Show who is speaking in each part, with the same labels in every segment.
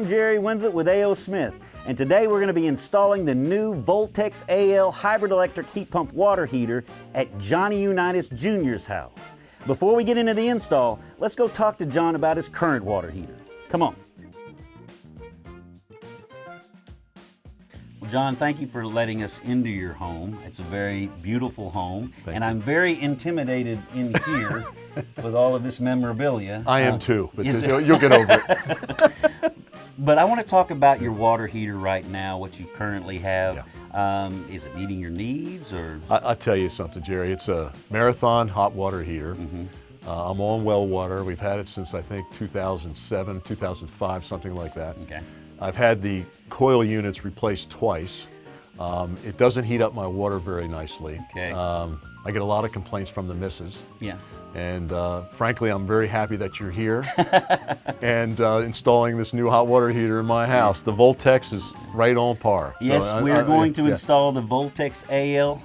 Speaker 1: I'm Jerry Winsett with A.O. Smith, and today we're going to be installing the new VOLTEX AL hybrid electric heat pump water heater at Johnny Unitas Jr.'s house. Before we get into the install, let's go talk to John about his current water heater. Come on. Well, John, thank you for letting us into your home. It's a very beautiful home, and I'm very intimidated in here with all of this memorabilia.
Speaker 2: I am too, but you'll get over it.
Speaker 1: But I want to talk about your water heater right now, what you currently have. Yeah. Is it meeting your needs, or?
Speaker 2: I'll tell you something, Jerry. It's a Marathon hot water heater. Mm-hmm. I'm on well water. We've had it since I think 2007, 2005, something like that.
Speaker 1: Okay.
Speaker 2: I've had the coil units replaced twice. It doesn't heat up my water very nicely.
Speaker 1: Okay.
Speaker 2: I get a lot of complaints from the missus.
Speaker 1: Yeah.
Speaker 2: And frankly, I'm very happy that you're here and installing this new hot water heater in my house. The VOLTEX is right on par.
Speaker 1: Yes,
Speaker 2: so
Speaker 1: we are going to install the VOLTEX AL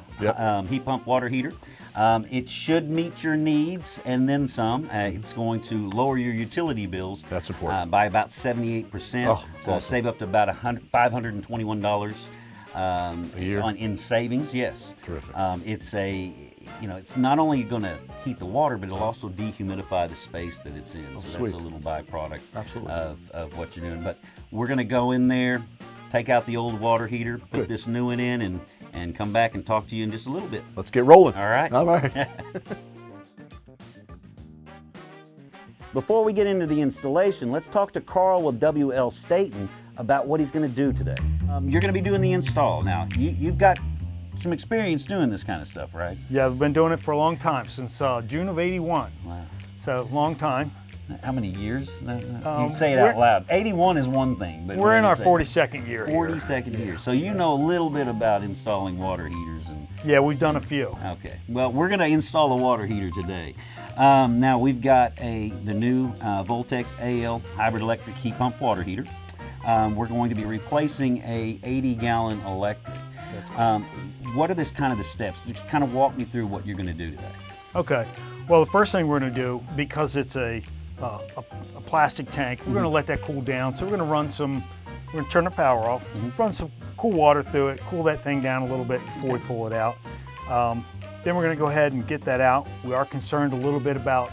Speaker 1: heat pump water heater. It should meet your needs and then some. It's going to lower your utility bills.
Speaker 2: That's important.
Speaker 1: By about 78%.
Speaker 2: Oh,
Speaker 1: so
Speaker 2: awesome.
Speaker 1: save up to about $521
Speaker 2: a year
Speaker 1: in savings. Yes.
Speaker 2: Terrific.
Speaker 1: It's not only going to heat the water, but it'll also dehumidify the space that it's in. So
Speaker 2: sweet.
Speaker 1: That's a little byproduct
Speaker 2: Absolutely.
Speaker 1: of what you're doing. But we're going to go in there, take out the old water heater, put this new one in, and come back and talk to you in just a little bit.
Speaker 2: Let's get rolling.
Speaker 1: All right.
Speaker 2: All right.
Speaker 1: Before we get into the installation, let's talk to Carl with W.L. Staten about what he's going to do today. You're going to be doing the install. Now, you've got some experience doing this kind of stuff, right?
Speaker 3: Yeah, we've been doing it for a long time, since June of '81.
Speaker 1: Wow.
Speaker 3: So, long time.
Speaker 1: How many years? You can say it out loud. 81 is one thing, but
Speaker 3: we're in our 42nd year.
Speaker 1: 42nd year. So you know a little bit about installing water heaters.
Speaker 3: Yeah, we've done a few.
Speaker 1: Okay. Well, we're going to install a water heater today. Now we've got the new VOLTEX AL hybrid electric heat pump water heater. We're going to be replacing a 80-gallon electric. What are the steps? Just kind of walk me through what you're going to do today.
Speaker 3: Okay. Well, the first thing we're going to do, because it's a plastic tank, we're going to let that cool down. So we're going to turn the power off, run some cool water through it, cool that thing down a little bit before we pull it out. Then we're going to go ahead and get that out. We are concerned a little bit about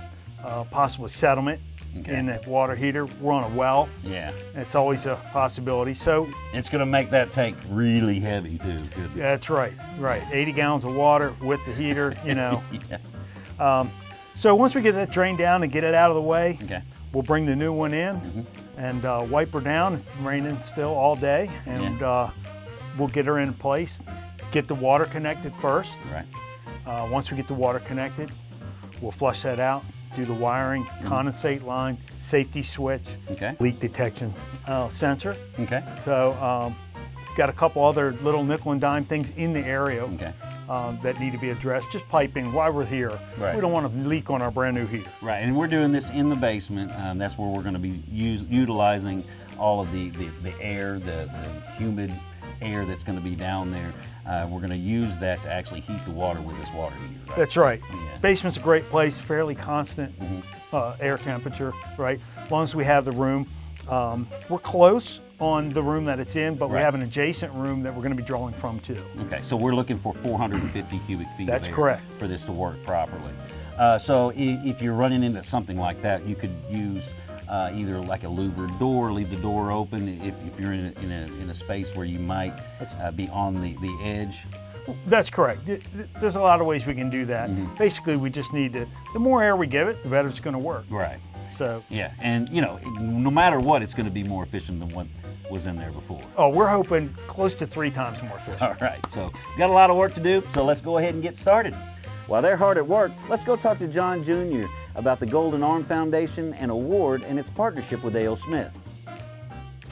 Speaker 3: possible settlement in that water heater. We're on a well.
Speaker 1: Yeah.
Speaker 3: It's always a possibility. So
Speaker 1: it's going to make that tank really heavy too.
Speaker 3: Yeah, that's right. Right. 80 gallons of water with the heater,
Speaker 1: Yeah.
Speaker 3: So once we get that drained down and get it out of the way,
Speaker 1: okay,
Speaker 3: we'll bring the new one in and wipe her down. It's raining still all day, and we'll get her in place. Get the water connected first.
Speaker 1: Right.
Speaker 3: Once we get the water connected, we'll flush that out, do the wiring, condensate line, safety switch, leak detection sensor.
Speaker 1: Okay.
Speaker 3: So got a couple other little nickel and dime things in the area that need to be addressed. Just piping while we're here. Right. We don't want to leak on our brand new heater.
Speaker 1: Right, and we're doing this in the basement. That's where we're going to be utilizing all of the air, the humid air that's going to be down there. We're going to use that to actually heat the water with this water heater. Right?
Speaker 3: That's right.
Speaker 1: Yeah.
Speaker 3: Basement's a great place, fairly constant air temperature, right? As long as we have the room. We're close on the room that it's in, but we have an adjacent room that we're going to be drawing from too.
Speaker 1: Okay, so we're looking for 450 cubic feet
Speaker 3: That's
Speaker 1: of air
Speaker 3: correct.
Speaker 1: for this to work properly. So if you're running into something like that, you could use either like a louvered door, leave the door open if you're in a space where you might be on the edge.
Speaker 3: That's correct. There's a lot of ways we can do that. Basically, we just need to, the more air we give it, the better it's going to work.
Speaker 1: Right.
Speaker 3: So
Speaker 1: yeah, and no matter what, it's going to be more efficient than what was in there before.
Speaker 3: Oh, we're hoping close to 3 times more efficient.
Speaker 1: All right, so got a lot of work to do, so let's go ahead and get started. While they're hard at work, let's go talk to John Jr. about the Golden Arm Foundation and award and its partnership with A.O. Smith.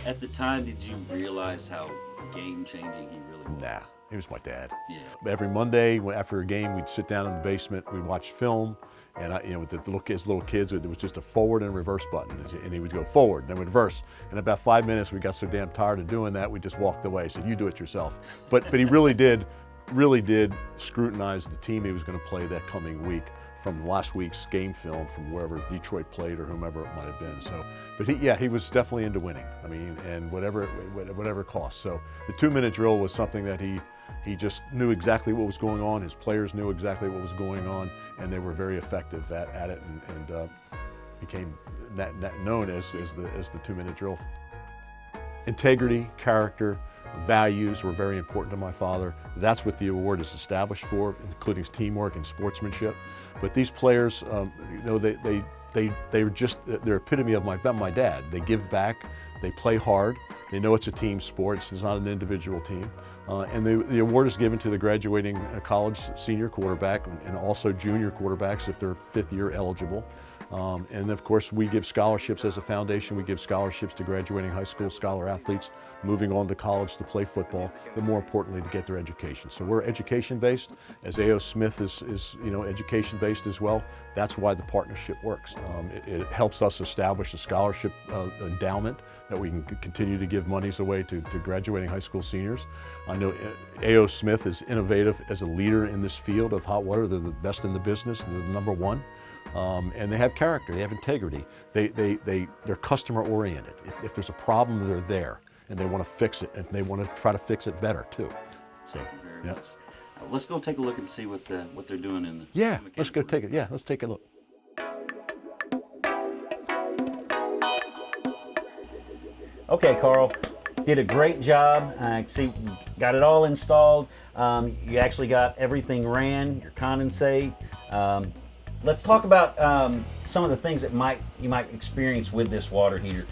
Speaker 1: At the time, did you realize how game-changing he really was?
Speaker 2: Nah, he was my dad.
Speaker 1: Yeah.
Speaker 2: Every Monday after a game, we'd sit down in the basement, we'd watch film, and with the little kids, it was just a forward and reverse button, and he would go forward, then we'd reverse. And about 5 minutes, we got so damn tired of doing that, we just walked away. Said, "You do it yourself." But he really did scrutinize the team he was going to play that coming week from last week's game film from wherever Detroit played or whomever it might have been. So, but he was definitely into winning. I mean, and whatever it cost. So the 2-minute drill was something that he just knew exactly what was going on. His players knew exactly what was going on, and they were very effective at it, and became known as the 2-minute drill. Integrity, character, values were very important to my father. That's what the award is established for, including teamwork and sportsmanship. But these players, they're just they're epitome of my dad. They give back, they play hard, they know it's a team sport, it's not an individual team. And the award is given to the graduating college senior quarterback and also junior quarterbacks if they're 5th year eligible. And of course, we give scholarships as a foundation. We give scholarships to graduating high school scholar athletes moving on to college to play football, but more importantly, to get their education. So we're education-based, as A.O. Smith is education-based as well. That's why the partnership works. It helps us establish a scholarship endowment that we can continue to give monies away to graduating high school seniors. I know A.O. Smith is innovative as a leader in this field of hot water. They're the best in the business. They're the #1. And they have character, they have integrity. They're customer oriented. If there's a problem, they're there and they want to fix it, and they want to try to fix it better too. So,
Speaker 1: Very much. Let's go take a look and see what they're doing in the
Speaker 2: yeah, let's go take it. Yeah, let's take a look.
Speaker 1: Okay, Carl, did a great job. See, got it all installed. You actually got everything ran, your condensate. Let's talk about some of the things that you might experience with this water heater.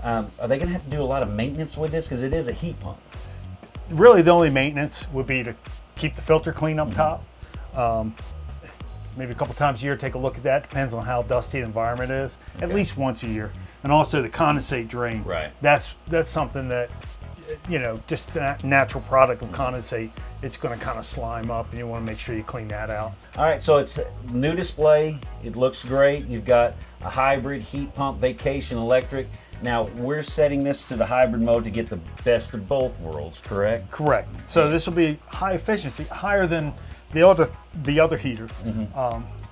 Speaker 1: Are they going to have to do a lot of maintenance with this, because it is a heat pump?
Speaker 3: Really, the only maintenance would be to keep the filter clean up top. Maybe a couple times a year, take a look at that. Depends on how dusty the environment is.
Speaker 1: Okay.
Speaker 3: At least once a year. And also the condensate drain.
Speaker 1: Right.
Speaker 3: That's something that, just that natural product of condensate, it's going to kind of slime up, and you want to make sure you clean that out.
Speaker 1: All right, so it's a new display. It looks great. You've got a hybrid heat pump, vacation electric. Now, we're setting this to the hybrid mode to get the best of both worlds, correct?
Speaker 3: Correct. So this will be high efficiency, higher than the other heater,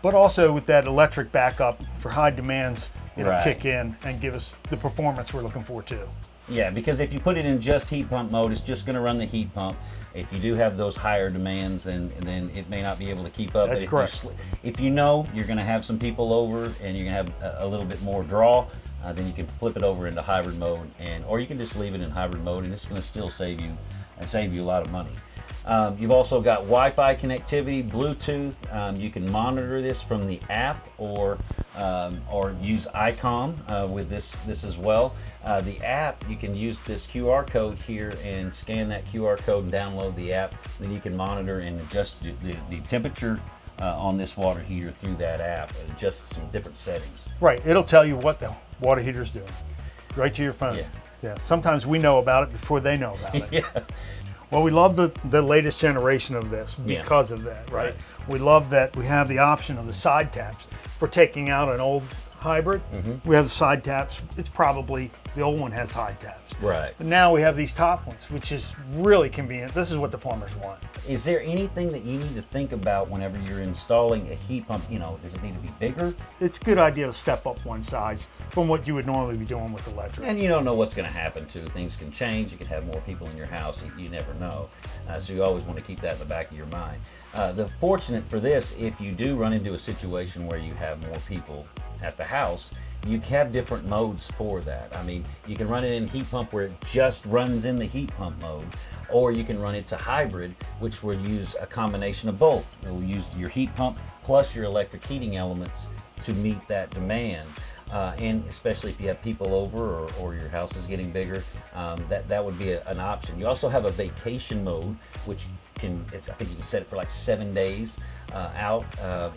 Speaker 3: but also with that electric backup for high demands, it'll
Speaker 1: Right.
Speaker 3: kick in and give us the performance we're looking for too.
Speaker 1: Yeah, because if you put it in just heat pump mode, it's just going to run the heat pump. If you do have those higher demands, then it may not be able to keep up.
Speaker 3: That's
Speaker 1: But
Speaker 3: correct.
Speaker 1: If you know you're going to have some people over and you're going to have a little bit more draw, then you can flip it over into hybrid mode, or you can just leave it in hybrid mode, and it's going to still save you a lot of money. You've also got Wi-Fi connectivity, Bluetooth. You can monitor this from the app or use ICOM with this as well. The app, you can use this QR code here and scan that QR code and download the app. Then you can monitor and adjust the temperature on this water heater through that app, adjust some different settings.
Speaker 3: Right. It'll tell you what the water heater's doing, right to your phone. Yeah. Sometimes we know about it before they know about it.
Speaker 1: Yeah.
Speaker 3: Well, we love the latest generation of this because of that, right? We love that we have the option of the side taps for taking out an old hybrid. We have the side taps. It's probably the old one has side taps.
Speaker 1: Right.
Speaker 3: But now we have these top ones, which is really convenient. This is what the plumbers want.
Speaker 1: Is there anything that you need to think about whenever you're installing a heat pump? Does it need to be bigger?
Speaker 3: It's a good idea to step up one size from what you would normally be doing with electric.
Speaker 1: And you don't know what's going to happen too. Things can change. You can have more people in your house. You never know. So you always want to keep that in the back of your mind. The fortunate for this, if you do run into a situation where you have more people at the house, you have different modes for that. I mean, you can run it in heat pump where it just runs in the heat pump mode, or you can run it to hybrid, which will use a combination of both. It will use your heat pump plus your electric heating elements to meet that demand. And especially if you have people over or your house is getting bigger, that would be an option. You also have a vacation mode, which I think you can set it for like 7 days out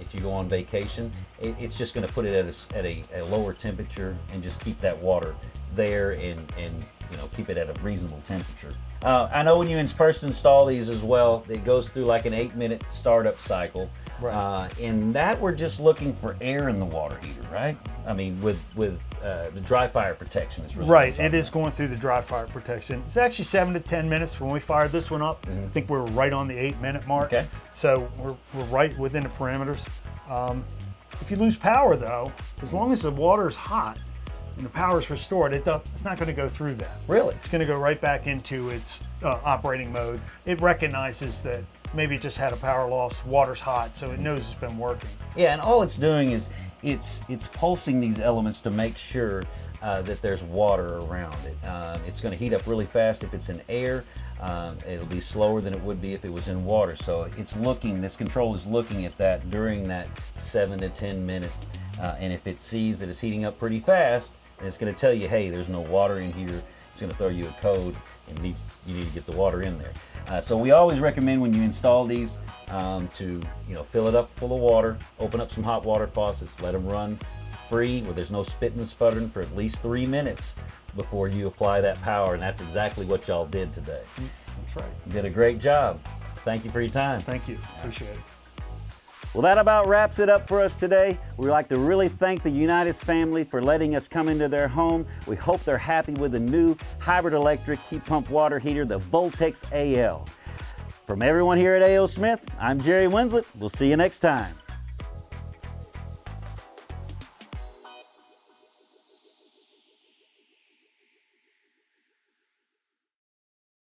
Speaker 1: if you go on vacation. It's just going to put it at a lower temperature and just keep that water there and keep it at a reasonable temperature. I know when you first install these as well, it goes through like an 8-minute startup cycle.
Speaker 3: Right.
Speaker 1: And that we're just looking for air in the water heater, right? I mean, with the dry fire protection is really
Speaker 3: right. It is going through the dry fire protection. It's actually 7 to 10 minutes. When we fired this one up, I think we were right on the 8-minute mark.
Speaker 1: Okay.
Speaker 3: So we're right within the parameters. If you lose power though, as long as the water's hot and the power's restored, it's not going to go through that.
Speaker 1: Really?
Speaker 3: It's going to go right back into its operating mode. It recognizes that maybe it just had a power loss, water's hot, so it knows it's been working.
Speaker 1: Yeah, and all it's doing is it's pulsing these elements to make sure that there's water around it. It's going to heat up really fast if it's in air. It'll be slower than it would be if it was in water. So it's looking, this control is looking at that during that 7 to 10 minutes. And if it sees that it's heating up pretty fast, then it's going to tell you, hey, there's no water in here. It's going to throw you a code and you need to get the water in there. So we always recommend when you install these to fill it up full of water, open up some hot water faucets, let them run free where there's no spitting and sputtering for at least 3 minutes before you apply that power, and that's exactly what y'all did today.
Speaker 3: That's right.
Speaker 1: You did a great job. Thank you for your time.
Speaker 3: Thank you. Appreciate it.
Speaker 1: Well, that about wraps it up for us today. We'd like to really thank the Unitas family for letting us come into their home. We hope they're happy with the new hybrid electric heat pump water heater, the VOLTEX AL. From everyone here at A.O. Smith, I'm Jerry Winslet. We'll see you next time.